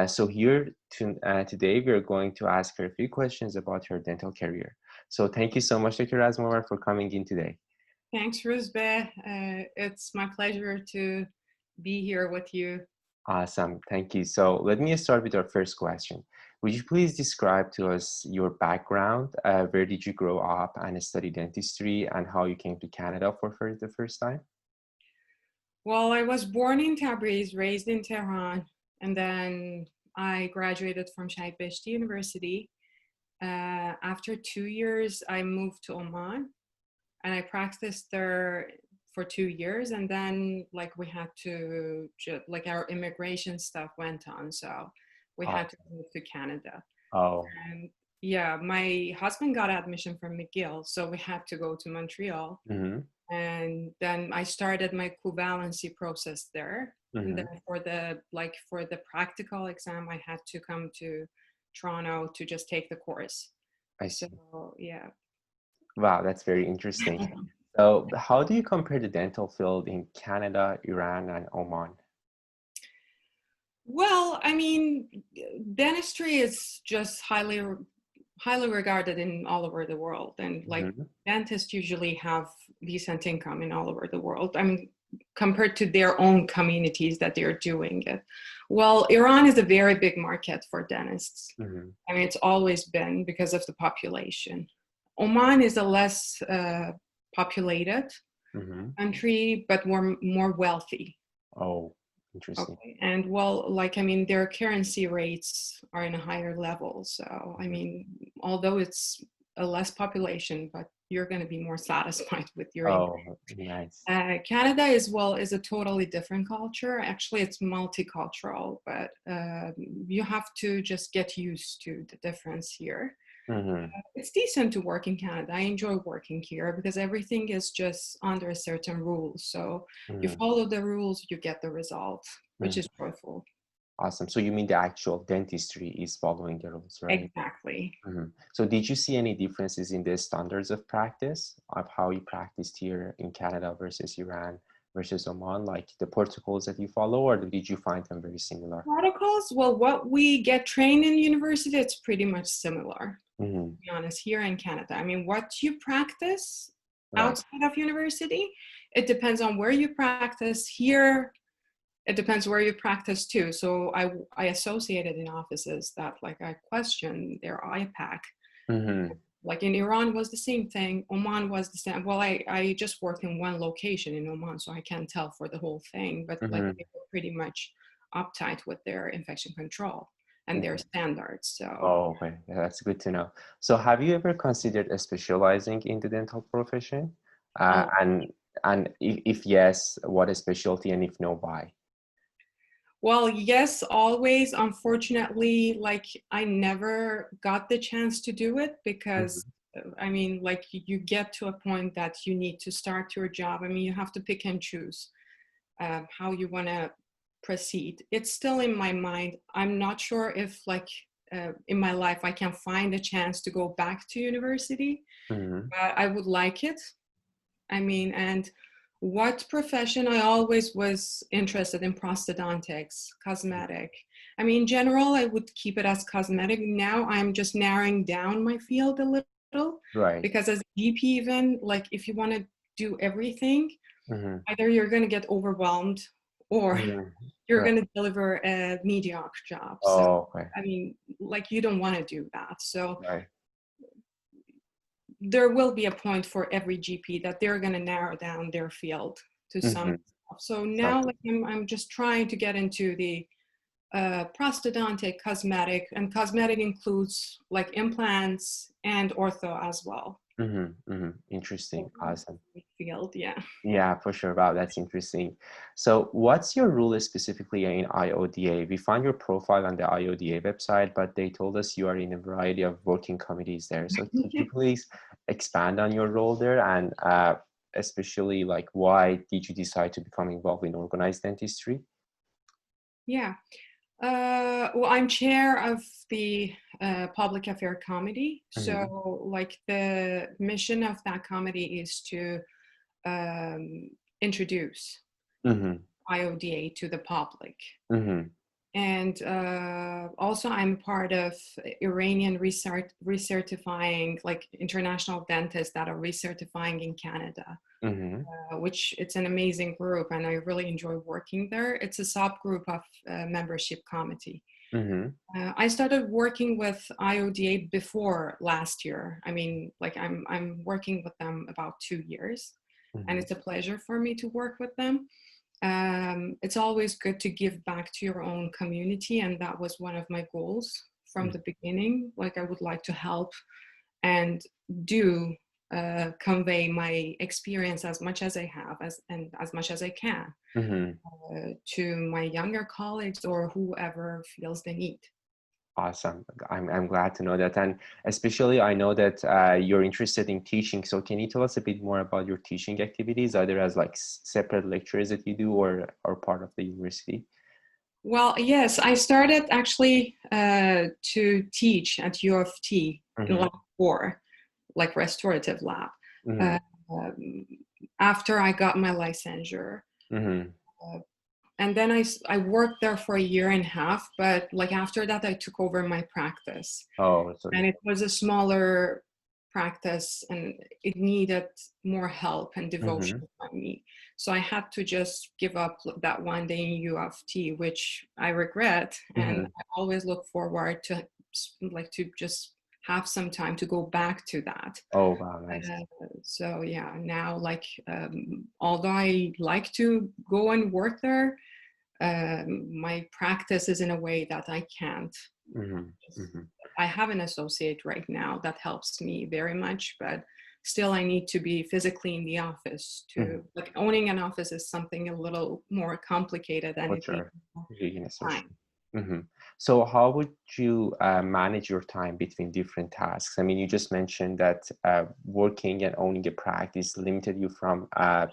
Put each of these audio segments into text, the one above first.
So here today, we're going to ask her a few questions about her dental career. So thank you so much, Dr. Razmavar, for coming in today. Thanks, Ruzbe. It's my pleasure to be here with you. Awesome. Thank you. So let me start with our first question. Would you please describe to us your background? Where did you grow up and study dentistry, and how you came to Canada for the first time? Well, I was born in Tabriz, raised in Tehran, and then I graduated from Shaibeshti University. After 2 years, I moved to Oman, and I practiced there for 2 years. And then, we had to, our immigration stuff went on, so we had to move to Canada. Oh. And yeah, my husband got admission from McGill, so we had to go to Montreal. Mm-hmm. And then I started my equivalency process there. Mm-hmm. And then for the practical exam, I had to come to Toronto to just take the course. I see. So yeah. Wow, that's very interesting. So how do you compare the dental field in Canada, Iran, and Oman? Well, I mean, dentistry is just highly regarded in all over the world, and dentists usually have decent income in all over the world. I mean, compared to their own communities that they're doing it. Well, Iran is a very big market for dentists. Mm-hmm. I mean, it's always been because of the population. Oman is a less populated country, but more wealthy. Oh, interesting. Okay. And their currency rates are in a higher level. So, I mean, although it's a less population, but you're going to be more satisfied with your income. Nice. Canada is a totally different culture. Actually, it's multicultural, but you have to just get used to the difference here. Mm-hmm. It's decent to work in Canada. I enjoy working here because everything is just under a certain rules. So you follow the rules, you get the result, which is joyful. Awesome. So you mean the actual dentistry is following the rules, right? Exactly. Mm-hmm. So did you see any differences in the standards of practice of how you practiced here in Canada versus Iran versus Oman, like the protocols that you follow, or did you find them very similar? Protocols? Well, what we get trained in university, it's pretty much similar, to be honest, here in Canada. I mean, what you practice outside of university, it depends on where you practice. Here, it depends where you practice too. So I associated in offices that I question their IPAC. Like in Iran was the same thing. Oman was the same. Well, I just worked in one location in Oman, so I can't tell for the whole thing. But they were pretty much uptight with their infection control and their standards. So. Oh, okay, yeah, that's good to know. So have you ever considered specializing in the dental profession? And if yes, what is specialty, and if no, why? Well, yes, always. Unfortunately, I never got the chance to do it because, I mean, you get to a point that you need to start your job. I mean, you have to pick and choose how you want to proceed. It's still in my mind. I'm not sure if in my life I can find a chance to go back to university. I would like it. I mean, and what profession? I always was interested in prosthodontics, cosmetic. I mean, in general, I would keep it as cosmetic. Now I'm just narrowing down my field a little. Right. Because as a GP, even if you want to do everything, either you're going to get overwhelmed or you're going to deliver a mediocre job. So, I mean, you don't want to do that. So there will be a point for every GP that they're going to narrow down their field to some stuff. So now I'm just trying to get into the prosthodontic, cosmetic, and cosmetic includes implants and ortho as well. Interesting. Awesome. Field, yeah. Yeah, for sure. Wow, that's interesting. So what's your role specifically in IODA? We found your profile on the IODA website, but they told us you are in a variety of working committees there. So could you please expand on your role there, and especially why did you decide to become involved in organized dentistry? Yeah. Well, I'm chair of the public affairs committee. So the mission of that committee is to introduce IODA to the public. And also I'm part of Iranian recertifying, like international dentists that are recertifying in Canada, Mm-hmm. which it's an amazing group and I really enjoy working there. It's a subgroup of membership committee. Mm-hmm. I started working with IODA before last year. I mean, like I'm working with them about 2 years, and Mm-hmm. it's a pleasure for me to work with them. It's always good to give back to your own community, and that was one of my goals from the beginning. Like I would like to help and do convey my experience as much as I have and as much as I can Mm-hmm. to my younger colleagues or whoever feels the need. Awesome. I'm glad to know that. And especially, I know that you're interested in teaching. So can you tell us a bit more about your teaching activities, either as like separate lectures that you do or part of the university? Well, yes, I started actually to teach at U of T in Mm-hmm. Lab 4, like restorative lab, Mm-hmm. uh, um, after I got my licensure. Mm-hmm. Uh, and then I worked there for a year and a half, but like after that, I took over my practice. Oh, so And it was a smaller practice and it needed more help and mm-hmm. devotion from me. So I had to just give up that one day in U of T, which I regret. And Mm-hmm. I always look forward to like to just have some time to go back to that. Oh, wow, nice. So yeah, now like although I like to go and work there, my practice is in a way that I can't. Mm-hmm. Mm-hmm. I have an associate right now that helps me very much, but still I need to be physically in the office Mm-hmm. to like owning an office is something a little more complicated and For it needs sure. more Being time. associate. Hmm. So how would you manage your time between different tasks? I mean, you just mentioned that working and owning a practice limited you from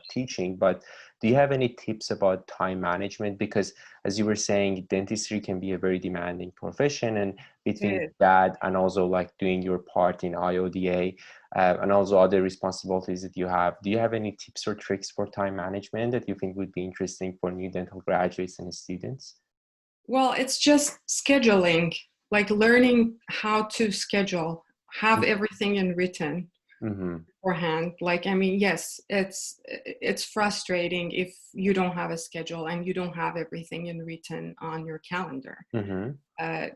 teaching, but do you have any tips about time management? Because as you were saying, dentistry can be a very demanding profession, and between It, that and also like doing your part in IODA and also other responsibilities that you have, do you have any tips or tricks for time management that you think would be interesting for new dental graduates and students? well, it's just scheduling, like learning how to schedule, have everything in written Mm-hmm. beforehand. Like, I mean, yes, it's frustrating if you don't have a schedule and you don't have everything in written on your calendar. Mm-hmm. uh,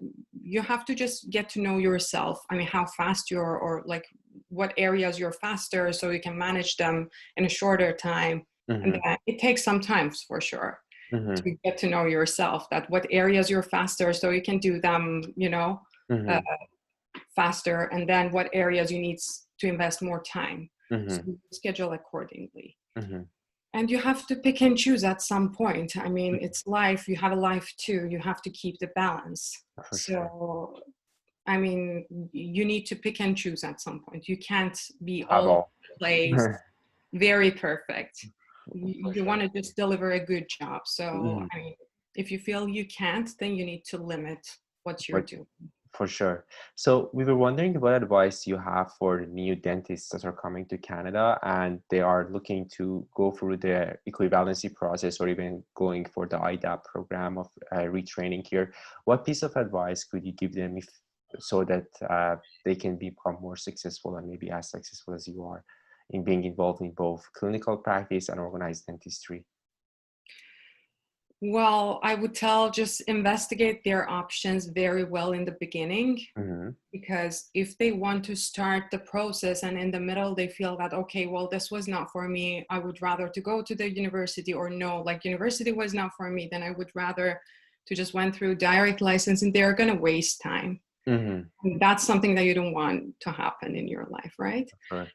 you have to just get to know yourself. I mean, how fast you're, or like what areas you're faster, so you can manage them in a shorter time. And Mm-hmm. then it takes some time for sure Mm-hmm. to get to know yourself. That what areas you're faster, so you can do them, uh, Mm-hmm. faster, and then what areas you need to invest more time. So Mm-hmm. you schedule accordingly. Mm-hmm. And you have to pick and choose at some point. I mean, it's life. You have a life too. You have to keep the balance. For sure. So I mean, you need to pick and choose at some point. You can't be Have all over all. the place, very perfect. For You want sure. to just deliver a good job. So, Mm-hmm. I mean, if you feel you can't, then you need to limit what you're For, doing. for sure. So we were wondering what advice you have for new dentists that are coming to Canada and they are looking to go through the equivalency process or even going for the IDA program of retraining here. What piece of advice could you give them if so that they can become more successful and maybe as successful as you are in being involved in both clinical practice and organized dentistry? Well, I would tell just investigate their options very well in the beginning, Mm-hmm. because if they want to start the process and in the middle they feel that, okay, well, this was not for me, I would rather to go to the university, or no, like university was not for me, then I would rather to just went through direct license, and they're going to waste time. Mm-hmm. And that's something that you don't want to happen in your life, right? Sure.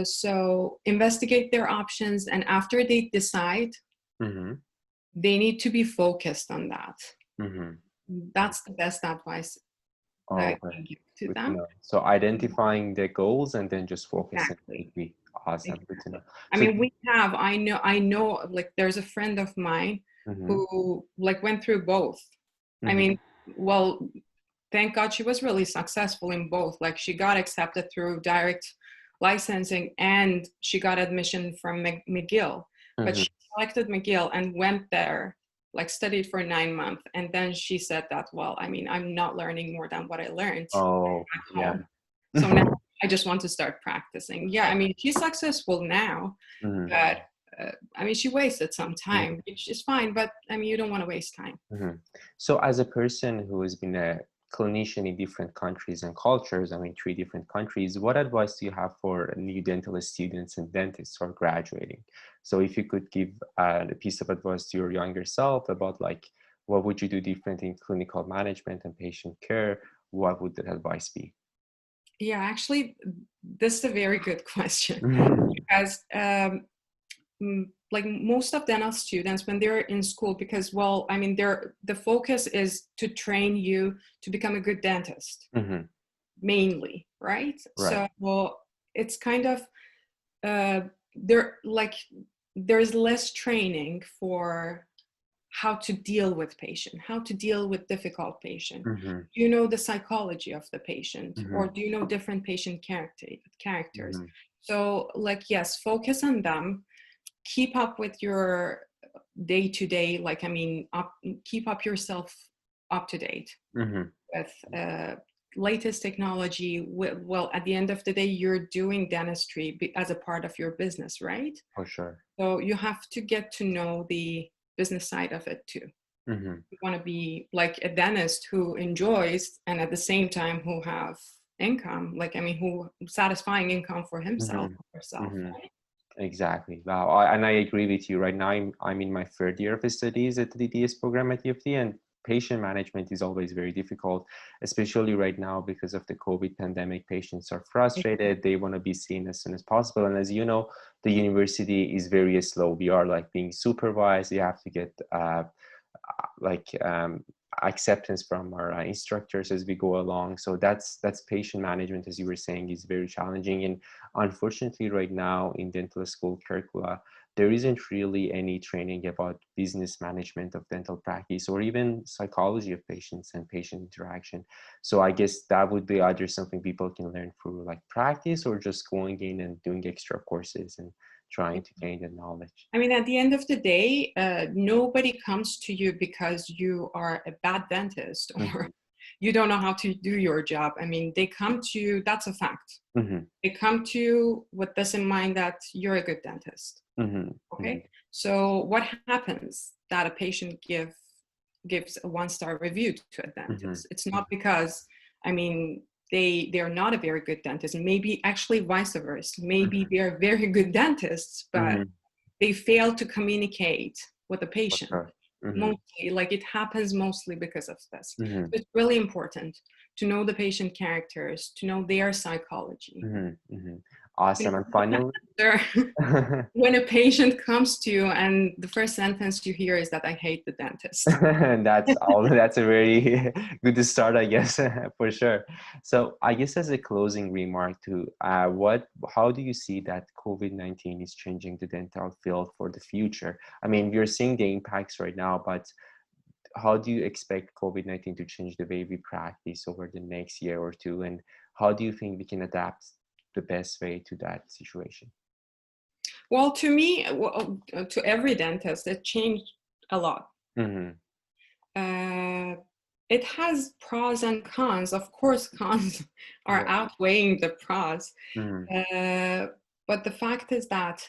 So investigate their options, and after they decide, Mm-hmm. they need to be focused on that. Mm-hmm. That's the best advice that I Oh, okay. can give to Good to them. know. So identifying the goals and then just focusing Exactly. would be awesome. Good to know. Exactly. I So, mean, I know, like, there's a friend of mine mm-hmm. who, like, went through both. I Mm-hmm. mean, well, thank God she was really successful in both. Like, she got accepted through direct licensing and she got admission from McGill. But Mm-hmm. she selected McGill and went there like studied for 9 months. And then she said that, well, I mean, I'm not learning more than what I learned Oh, at yeah. home. So now I just want to start practicing. Yeah, I mean, she's successful now, Mhm. but I mean, she wasted some time, which is fine, but I mean, you don't want to waste time. Mhm. So as a person who has been a clinician in different countries and cultures, I mean, 3 different countries, what advice do you have for new dental students and dentists who are graduating? So if you could give a piece of advice to your younger self about like, what would you do different in clinical management and patient care, what would that advice be? Yeah, actually, this is a very good question Mhm. because like most of dental students when they're in school, because well, I mean, the focus is to train you to become a good dentist Mhm. mainly, right? Right. So well, it's kind of there like there's less training for how to deal with patient, how to deal with difficult patient. Mhm. Do you know the psychology of the patient, or Mhm. do you know different patient characters? Mhm. So like, yes, focus on them, keep up with your day to day, like I mean, keep up yourself up to date Mhm. with latest technology. Well, at the end of the day, you're doing dentistry as a part of your business, right? For sure. So you have to get to know the business side of it too. Mhm. You want to be like a dentist who enjoys and at the same time who have income, like I mean, who satisfying income for himself Mhm. or herself. Mhm. Exactly. Wow. And I agree with you. Right now, I'm in my third year of studies at the DDS program at UFT, and patient management is always very difficult, especially right now because of the COVID pandemic. Patients are frustrated. They want to be seen as soon as possible. And as you know, the university is very slow. We are like being supervised. You have to get like acceptance from our instructors as we go along. So that's patient management, as you were saying, is very challenging. And unfortunately, right now in dental school curricula, there isn't really any training about business management of dental practice or even psychology of patients and patient interaction. So I guess that would be either something people can learn through like practice or just going in and doing extra courses and trying to gain the knowledge. I mean, at the end of the day, nobody comes to you because you are a bad dentist or Mhm. you don't know how to do your job. I mean, they come to you, that's a fact. Mhm. They come to you with this in mind that you're a good dentist. Mhm. Mhm. Okay. So what happens that a patient gives a one-star review to a Mhm. dentist? It's not because, I mean, they're not a very good dentist. Maybe actually vice versa. Maybe Mhm. they're very good dentists, but Mhm. they fail to communicate with the For patient. sure. Mhm. Mostly, like it happens mostly because of this. Mhm. So it's really important to know the patient characters, to know their psychology. Mhm. Mhm. Because Awesome. And finally, when a patient comes to you and the first sentence you hear is that I hate the dentist. that's all. That's a very good to start, I guess, for sure. So I guess as a closing remark to how do you see that COVID-19 is changing the dental field for the future? I mean, we're seeing the impacts right now, but how do you expect COVID-19 to change the way we practice over the next year or two? And how do you think we can adapt the best way to that situation? Well, to me, to every dentist, it changed a lot. Mm-hmm. Uh, it has pros and cons. Of course, cons are Yeah. outweighing the pros. Mm-hmm. Uh, but the fact is that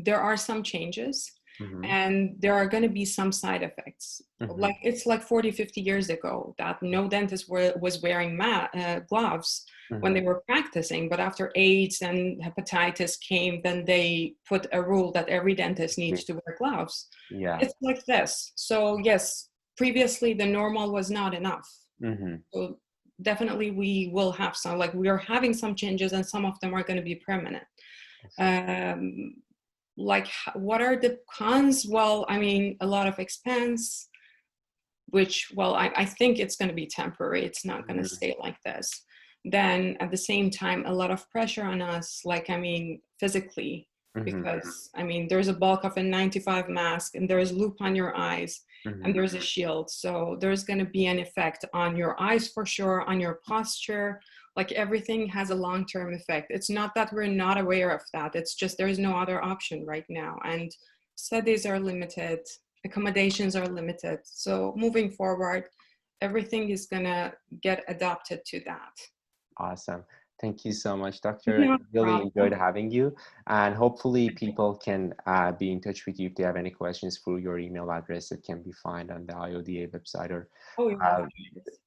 there are some changes Mm-hmm. and there are going to be some side effects. Mm-hmm. Like it's like 40, 50 years ago that no dentist was wearing gloves when Mm-hmm. they were practicing, but after AIDS and hepatitis came, then they put a rule that every dentist needs to wear gloves. Yeah. It's like this. So yes, previously the normal was not enough. Mm-hmm. So definitely we will have some, like we are having some changes and some of them are going to be permanent. Um, like what are the cons? Well, I mean, a lot of expense, which, well, I think it's going to be temporary. It's not going to Mm-hmm. stay like this. Then at the same time, a lot of pressure on us, like, I mean, physically, Mm-hmm. because I mean, there's a bulk of a 95 mask and there's loop on your eyes and Mm-hmm. there's a shield. So there's going to be an effect on your eyes for sure, on your posture. Like everything has a long-term effect. It's not that we're not aware of that. It's just there's no other option right now. And studies are limited, accommodations are limited. So moving forward, everything is gonna get adapted to that. Awesome. Thank you so much, Doctor. I No really enjoyed problem. having you. And hopefully people can be in touch with you if they have any questions through your email address that can be found on the IODA website. Or Oh, yeah.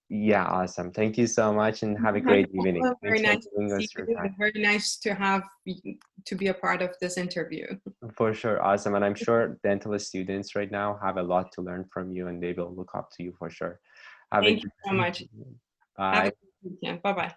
yeah, awesome. Thank you so much and have a great evening. Very Thanks for nice to giving see us you your time. and very nice to have to be a part of this interview. For sure. Awesome. And I'm sure dental students right now have a lot to learn from you and they will look up to you for sure. Have a Thank good you so much. Have a bye. good weekend. Bye-bye.